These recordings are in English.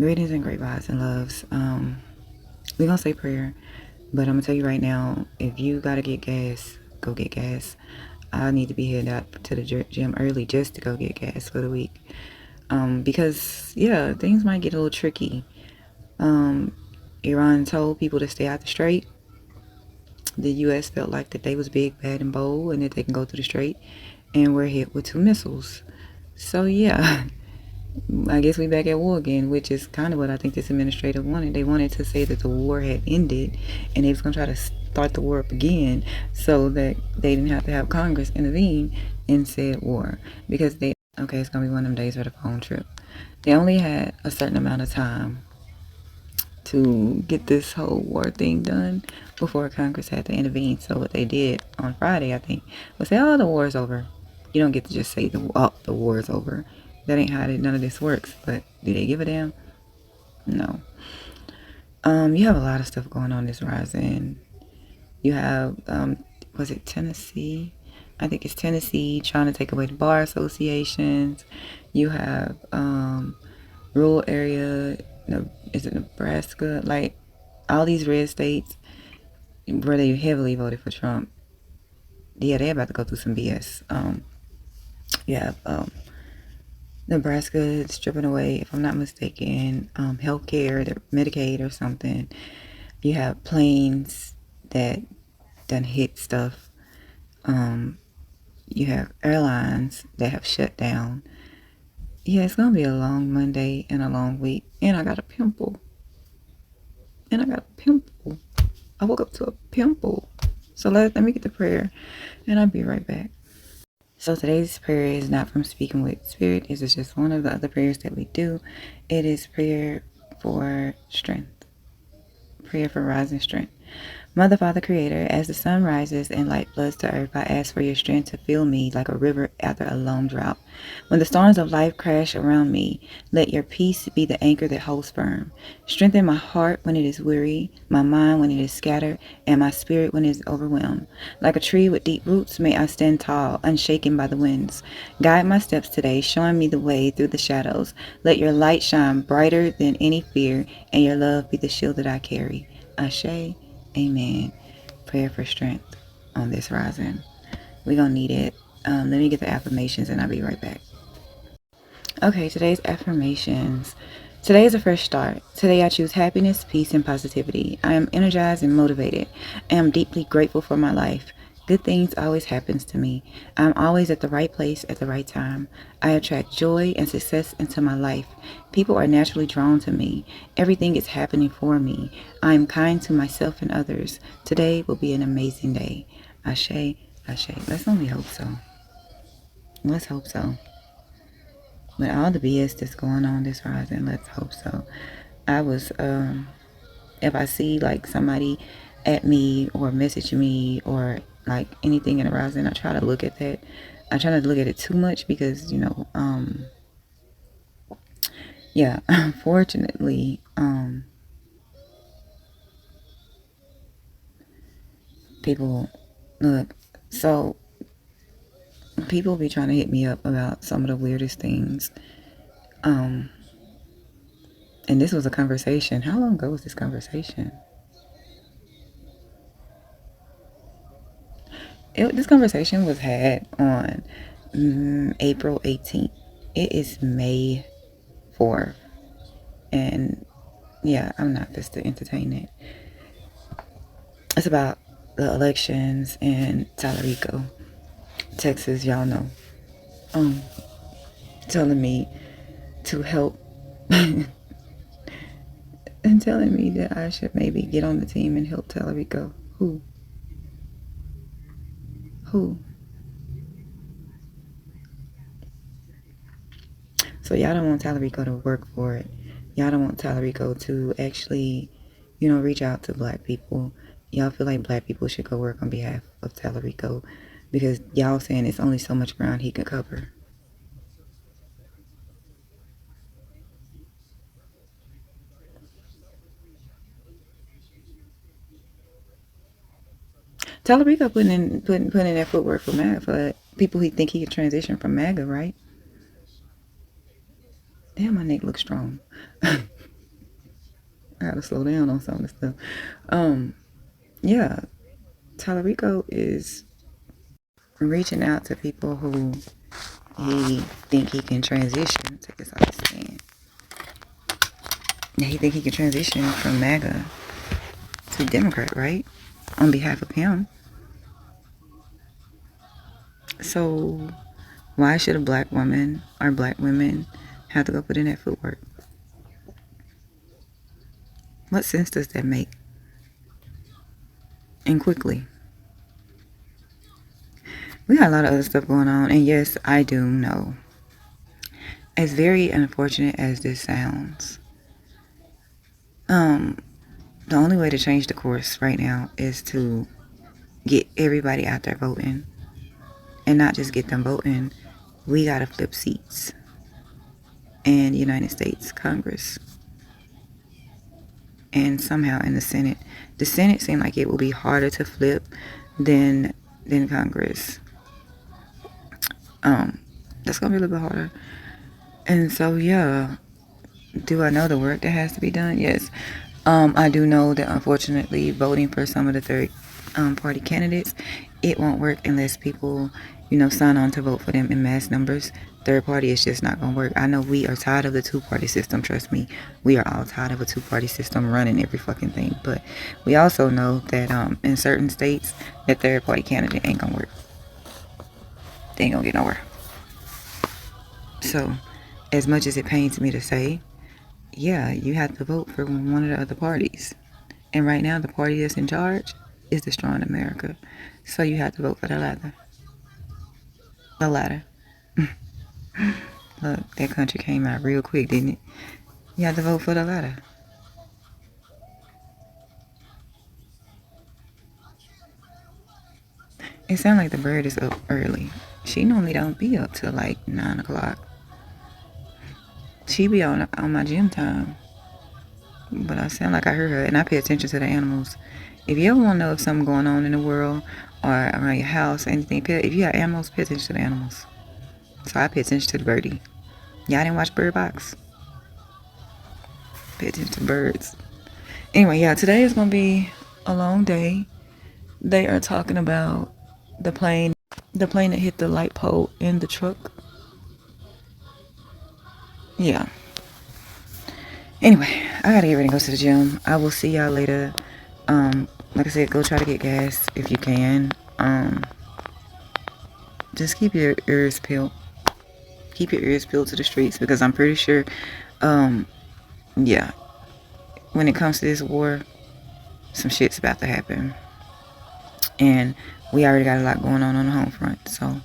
Greetings and great vibes and loves. We're gonna say prayer, but I'm gonna tell you right now, if you gotta get gas, go get gas. I need to be headed out to the gym early just to go get gas for the week. Because yeah, things might get a little tricky. Um, Iran told people to stay out the strait. The U.S. felt like that they was big, bad, and bold, and that they can go through the strait, and we're hit with 2 missiles. So yeah, I guess we back at war again, which is kind of what I think this administrator wanted. They wanted to say that the war had ended, and they was gonna try to start the war up again, so that they didn't have to have Congress intervene in said war. Because they okay, it's gonna be one of them days for the phone trip. They only had a certain amount of time to get this whole war thing done before Congress had to intervene. So what they did on Friday, I think, was say, "Oh, the war is over." You don't get to just say the war is over. That ain't how none of this works. But do they give a damn? No. You have a lot of stuff going on this rising. You have was it Tennessee? I think it's Tennessee trying to take away the bar associations. You have rural area. Is it Nebraska? Like all these red states where they heavily voted for Trump. Yeah, they're about to go through some BS. You have Nebraska stripping away, if I'm not mistaken, health care, Medicaid or something. You have planes that done hit stuff. You have airlines that have shut down. Yeah, it's gonna be a long Monday and a long week. And I got a pimple. And I got a pimple. I woke up to a pimple. So let me get the prayer and I'll be right back. So today's prayer is not from Speaking with Spirit. This is just one of the other prayers that we do. It is prayer for strength. Prayer for rising strength. Mother, Father, Creator, as the sun rises and light floods to earth, I ask for your strength to fill me like a river after a long drought. When the storms of life crash around me, let your peace be the anchor that holds firm. Strengthen my heart when it is weary, my mind when it is scattered, and my spirit when it is overwhelmed. Like a tree with deep roots, may I stand tall, unshaken by the winds. Guide my steps today, showing me the way through the shadows. Let your light shine brighter than any fear, and your love be the shield that I carry. Ashe. Amen. Prayer for strength on this rising. We're going to need it. Let me get the affirmations and I'll be right back. Okay, today's affirmations. Today is a fresh start. Today I choose happiness, peace, and positivity. I am energized and motivated. I am deeply grateful for my life. Good things always happens to me. I'm always at the right place at the right time. I attract joy and success into my life. People are naturally drawn to me. Everything is happening for me. I am kind to myself and others. Today will be an amazing day. Ashe, ashe. Let's only hope so. Let's hope so. With all the BS that's going on this rising, let's hope so. I was, if I see like somebody at me or message me or like anything in the rising, I try to look at that. I try not to look at it too much because, yeah, unfortunately, people, look, so people be trying to hit me up about some of the weirdest things. And this was a conversation. How long ago was this conversation? This conversation was had on April 18th. It is May 4th. And yeah, I'm not just to entertain it. It's about the elections in Tallarico, Texas, y'all know. Telling me to help and telling me that I should maybe get on the team and help Tallarico. Who? Who? So y'all don't want Tallarico to work for it. Y'all don't want Tallarico to actually, reach out to black people. Y'all feel like black people should go work on behalf of Tallarico because y'all saying it's only so much ground he can cover. Tallarico putting in that footwork for MAGA for people who think he can transition from MAGA, right? Damn, my neck looks strong. I gotta slow down on some of the stuff. Yeah, Tallarico is reaching out to people who he think he can transition. Take this off his stand. He think he can transition from MAGA to Democrat, right? On behalf of him. So why should a black woman or black women have to go put in that footwork? What sense does that make? And quickly. We got a lot of other stuff going on. And yes, I do know. As very unfortunate as this sounds, the only way to change the course right now is to get everybody out there voting. And not just get them voting. We gotta flip seats in United States Congress. And somehow in the Senate. The Senate seemed like it will be harder to flip than Congress. That's gonna be a little bit harder. And so yeah, do I know the work that has to be done? Yes. I do know that unfortunately voting for some of the third party candidates, it won't work unless people, sign on to vote for them in mass numbers. Third party is just not going to work. I know we are tired of the two-party system. Trust me, we are all tired of a two-party system running every fucking thing. But we also know that in certain states, that third party candidate ain't going to work. They ain't going to get nowhere. So, as much as it pains me to say, yeah, you have to vote for one of the other parties. And right now, the party that's in charge is destroying America. So you have to vote for the latter. The latter. Look, that country came out real quick, didn't it? You have to vote for the latter. It sounds like the bird is up early. She normally don't be up till like 9 o'clock. She be on my gym time. But I sound like I heard her, and I pay attention to the animals. If you ever want to know if something going on in the world or around your house or anything, if you have animals, pay attention to the animals. So I pay attention to the birdie. Y'all didn't watch Bird Box? Pay attention to birds. Anyway, yeah, today is going to be a long day. They are talking about the plane that hit the light pole in the truck. Yeah. Anyway, I gotta get ready to go to the gym. I will see y'all later. Like I said, go try to get gas if you can. Just keep your ears peeled. Keep your ears peeled to the streets, because I'm pretty sure, yeah, when it comes to this war, some shit's about to happen. And we already got a lot going on the home front. So,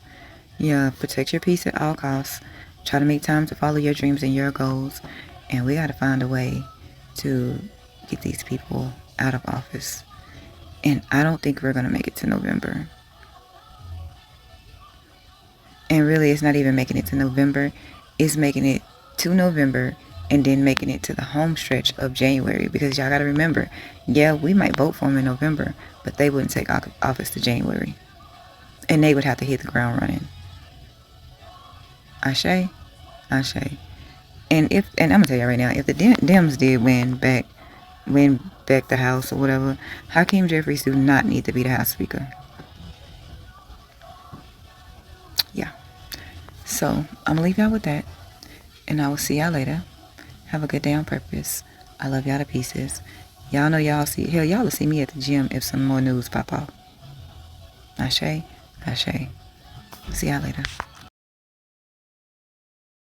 yeah, protect your peace at all costs. Try to make time to follow your dreams and your goals. And we got to find a way to get these people out of office. And I don't think we're going to make it to November. And really, it's not even making it to November. It's making it to November and then making it to the home stretch of January. Because y'all got to remember, yeah, we might vote for them in November, but they wouldn't take office to January. And they would have to hit the ground running. Ashe. And I'm gonna tell you right now, if the Dems did win back the House or whatever, Hakeem Jeffries do not need to be the House Speaker. Yeah. So I'm gonna leave y'all with that, and I will see y'all later. Have a good day on purpose. I love y'all to pieces. Y'all know y'all will see me at the gym if some more news pop off. Ashe. See y'all later.